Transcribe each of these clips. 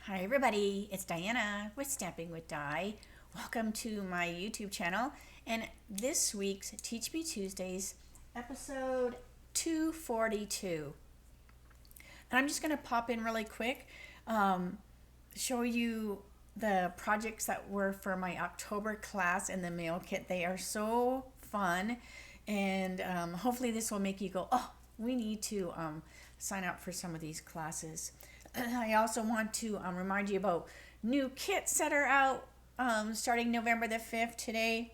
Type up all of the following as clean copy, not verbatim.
Hi everybody, it's Diana with Stamping with Di. Welcome to my YouTube channel and this week's Teach Me Tuesdays episode 242. And I'm just going to pop in really quick, show you the projects that were for my October class in the mail kit. They are so fun and hopefully this will make you go, oh, we need to sign up for some of these classes. I also want to remind you about new kits that are out starting November the 5th today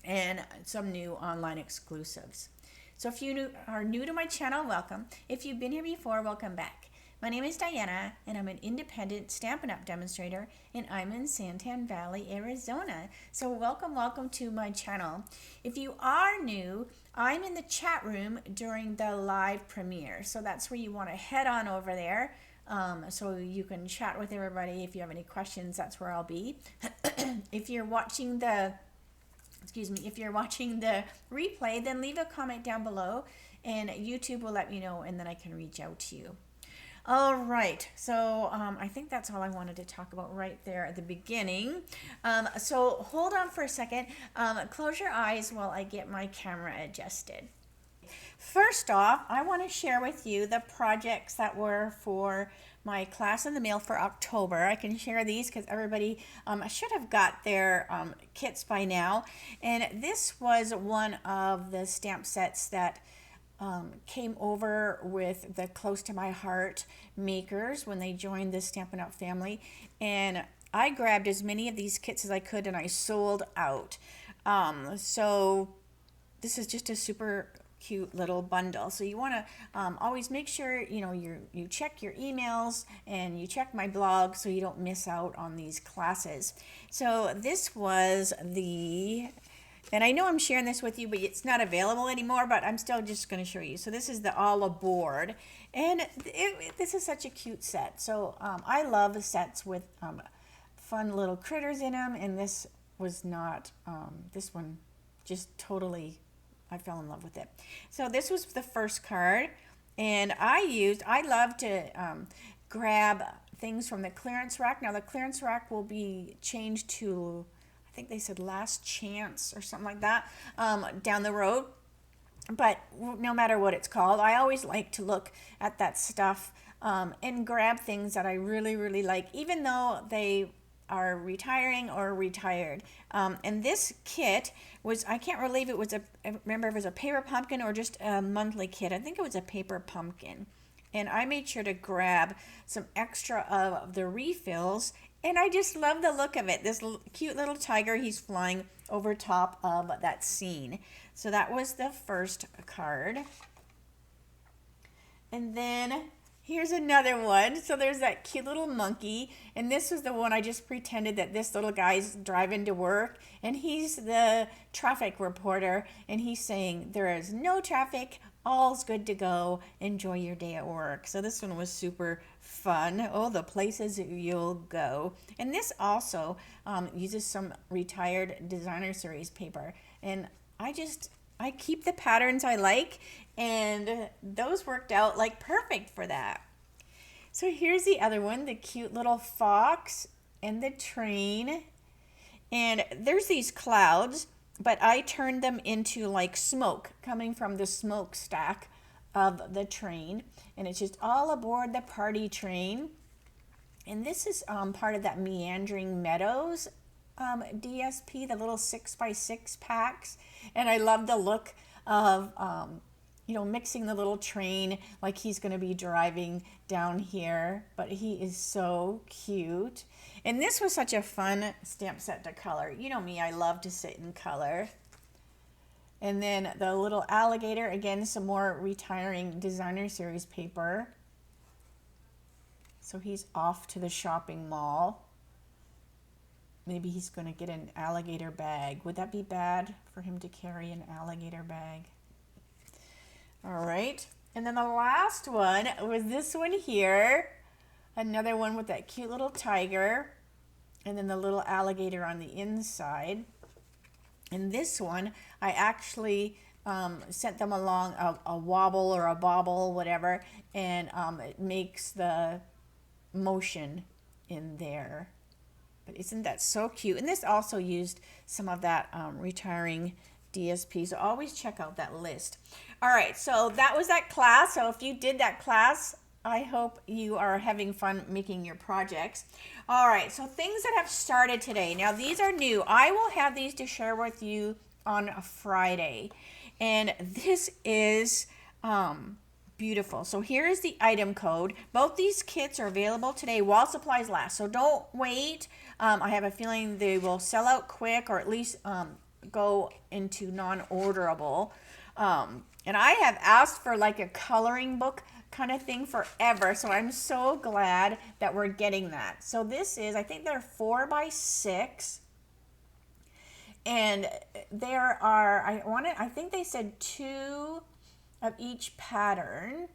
and some new online exclusives. So if you are new to my channel, welcome. If you've been here before, welcome back. My name is Diana and I'm an independent Stampin' Up! Demonstrator and I'm in Santan Valley, Arizona. So welcome to my channel. If you are new, I'm in the chat room during the live premiere. So that's where you want to head on over there. So you can chat with everybody. If you have any questions, that's where I'll be. If you're watching the replay, then leave a comment down below and YouTube will let me know and then I can reach out to you. All right, so I think that's all I wanted to talk about right there at the beginning. So hold on for a second. Close your eyes while I get my camera adjusted. First off, I want to share with you the projects that were for my class in the mail for October. I can share these because everybody should have got their kits by now. And this was one of the stamp sets that came over with the Close to My Heart makers when they joined the Stampin' Up! Family. And I grabbed as many of these kits as I could and I sold out. So this is just a super cute little bundle. So you want to always make sure you check your emails and you check my blog so you don't miss out on these classes. So this was and I know I'm sharing this with you, but it's not available anymore, but I'm still just going to show you. So this is the All Aboard, and this is such a cute set. So I love sets with fun little critters in them, and this was not, this one just totally, I fell in love with it. So this was the first card, and I love to grab things from the clearance rack. Now the clearance rack will be changed to, I think they said last chance or something like that down the road. But no matter what it's called, I always like to look at that stuff and grab things that I really like, even though they are retiring or retired. And this kit was, I can't believe it was I remember if it was a paper pumpkin or just a monthly kit. I think it was a paper pumpkin. And I made sure to grab some extra of the refills, and I just love the look of it. This cute little tiger, he's flying over top of that scene. So that was the first card. And then here's another one. So there's that cute little monkey, and this was the one I just pretended that this little guy's driving to work, and he's the traffic reporter, and he's saying there is no traffic, all's good to go, enjoy your day at work. So this one was super fun. Oh, the places you'll go. And this also uses some retired designer series paper, and I keep the patterns I like, and those worked out like perfect for that. So here's the other one, the cute little fox and the train. And there's these clouds, but I turned them into like smoke coming from the smokestack of the train. And it's just all aboard the party train. And this is part of that Meandering Meadows DSP, the little 6x6 packs. And I love the look of, mixing the little train like he's going to be driving down here. But he is so cute. And this was such a fun stamp set to color. You know me, I love to sit in color. And then the little alligator, again, some more retiring designer series paper. So he's off to the shopping mall. Maybe he's going to get an alligator bag. Would that be bad for him to carry an alligator bag? All right. And then the last one was this one here. Another one with that cute little tiger. And then the little alligator on the inside. And this one, I actually sent them along a wobble or a bobble, whatever. And it makes the motion in there. But isn't that so cute? And this also used some of that retiring DSP. So always check out that list. All right, so that was that class. So if you did that class, I hope you are having fun making your projects. All right, so things that have started today. Now these are new. I will have these to share with you on a Friday. And this is beautiful. So here is the item code. Both these kits are available today while supplies last. So don't wait. I have a feeling they will sell out quick, or at least go into non-orderable. And I have asked for like a coloring book kind of thing forever. So I'm so glad that we're getting that. So this is, I think they're 4x6. And there are, I think they said 2 of each pattern,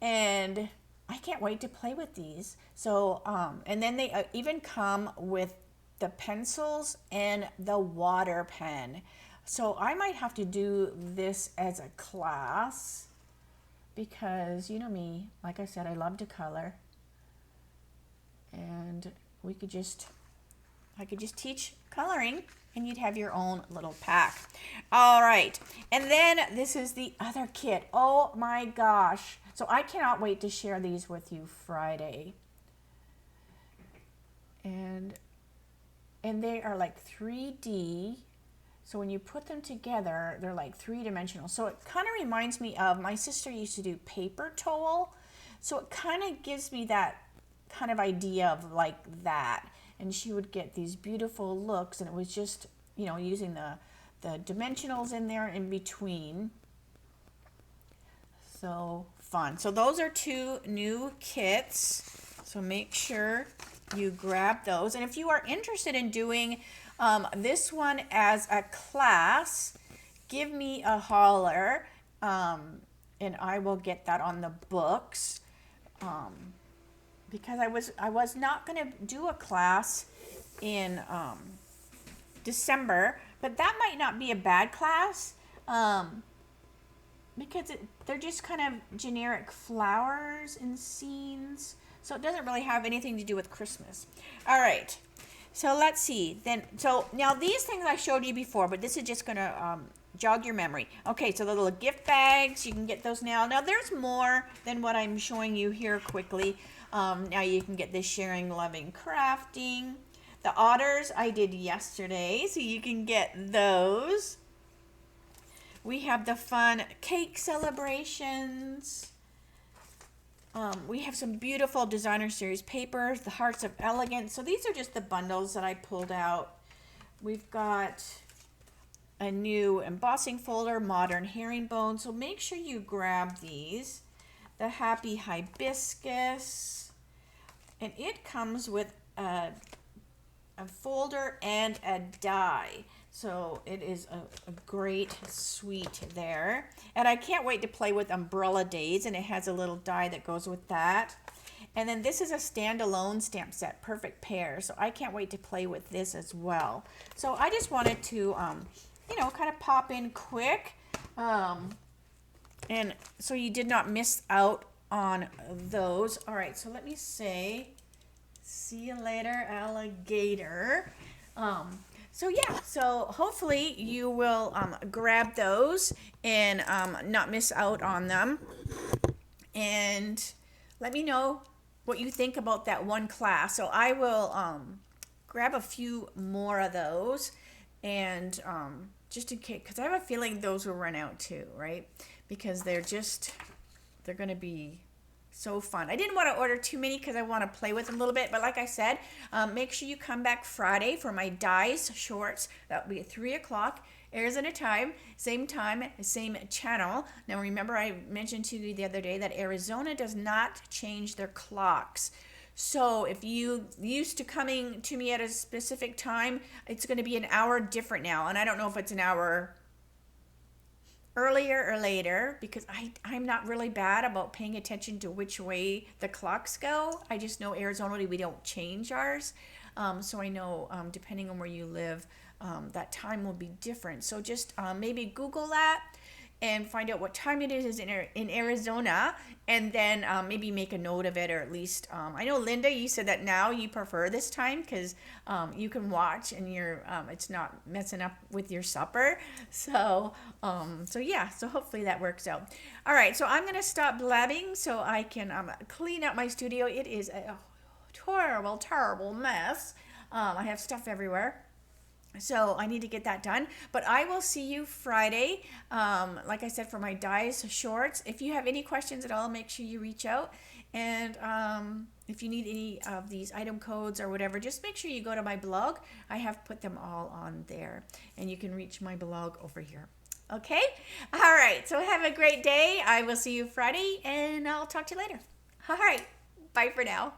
and I can't wait to play with these. So and then they even come with the pencils and the water pen. So I might have to do this as a class, because you know me, like I said, I love to color, and I could just teach coloring, and you'd have your own little pack. All right, and then this is the other kit. Oh my gosh. So I cannot wait to share these with you Friday. And they are like 3D. So when you put them together, they're like 3-dimensional. So it kind of reminds me of, my sister used to do paper towel. So it kind of gives me that kind of idea of like that. And she would get these beautiful looks, and it was just, you know, using the dimensionals in there in between. So fun. So those are 2 new kits. So make sure you grab those. And if you are interested in doing this one as a class, give me a holler, and I will get that on the books. Because I was not going to do a class in December, but that might not be a bad class, because they're just kind of generic flowers and scenes, so it doesn't really have anything to do with Christmas. All right, so let's see. So now these things I showed you before, but this is just going to jog your memory. Okay, so the little gift bags, you can get those now. Now there's more than what I'm showing you here quickly. Now you can get this sharing, loving, crafting. The otters I did yesterday, so you can get those. We have the fun cake celebrations. We have some beautiful designer series papers, the Hearts of Elegance. So these are just the bundles that I pulled out. We've got a new embossing folder, modern herringbone. So make sure you grab these. The Happy Hibiscus. And it comes with a folder and a die. So it is a great suite there. And I can't wait to play with Umbrella Days, and it has a little die that goes with that. And then this is a standalone stamp set, perfect pair. So I can't wait to play with this as well. So I just wanted to, you know, kind of pop in quick. And so you did not miss out on those. All right, so let me say, see you later, alligator. So yeah, so hopefully you will grab those and not miss out on them. And let me know what you think about that one class. So I will grab a few more of those, and just in case, because I have a feeling those will run out too, right? Because they're going to be so fun. I didn't want to order too many because I want to play with them a little bit, but like I said, make sure you come back Friday for my dies shorts. That will be at 3 o'clock Arizona time, same channel. Now remember, I mentioned to you the other day that Arizona does not change their clocks. So if you used to coming to me at a specific time, it's going to be an hour different now. And I don't know if it's an hour earlier or later, because I'm not really bad about paying attention to which way the clocks go. I just know Arizona, we don't change ours. So I know depending on where you live, that time will be different. So just maybe Google that and find out what time it is in Arizona, and then maybe make a note of it, or at least I know Linda, you said that now you prefer this time because you can watch and you're it's not messing up with your supper. So yeah, so hopefully that works out. All right, so I'm gonna stop blabbing so I can clean up my studio. It is a terrible mess. I have stuff everywhere. So I need to get that done. But I will see you Friday. Like I said, for my dies shorts. If you have any questions at all, make sure you reach out. And if you need any of these item codes or whatever, just make sure you go to my blog. I have put them all on there. And you can reach my blog over here. Okay? All right. So have a great day. I will see you Friday, and I'll talk to you later. All right. Bye for now.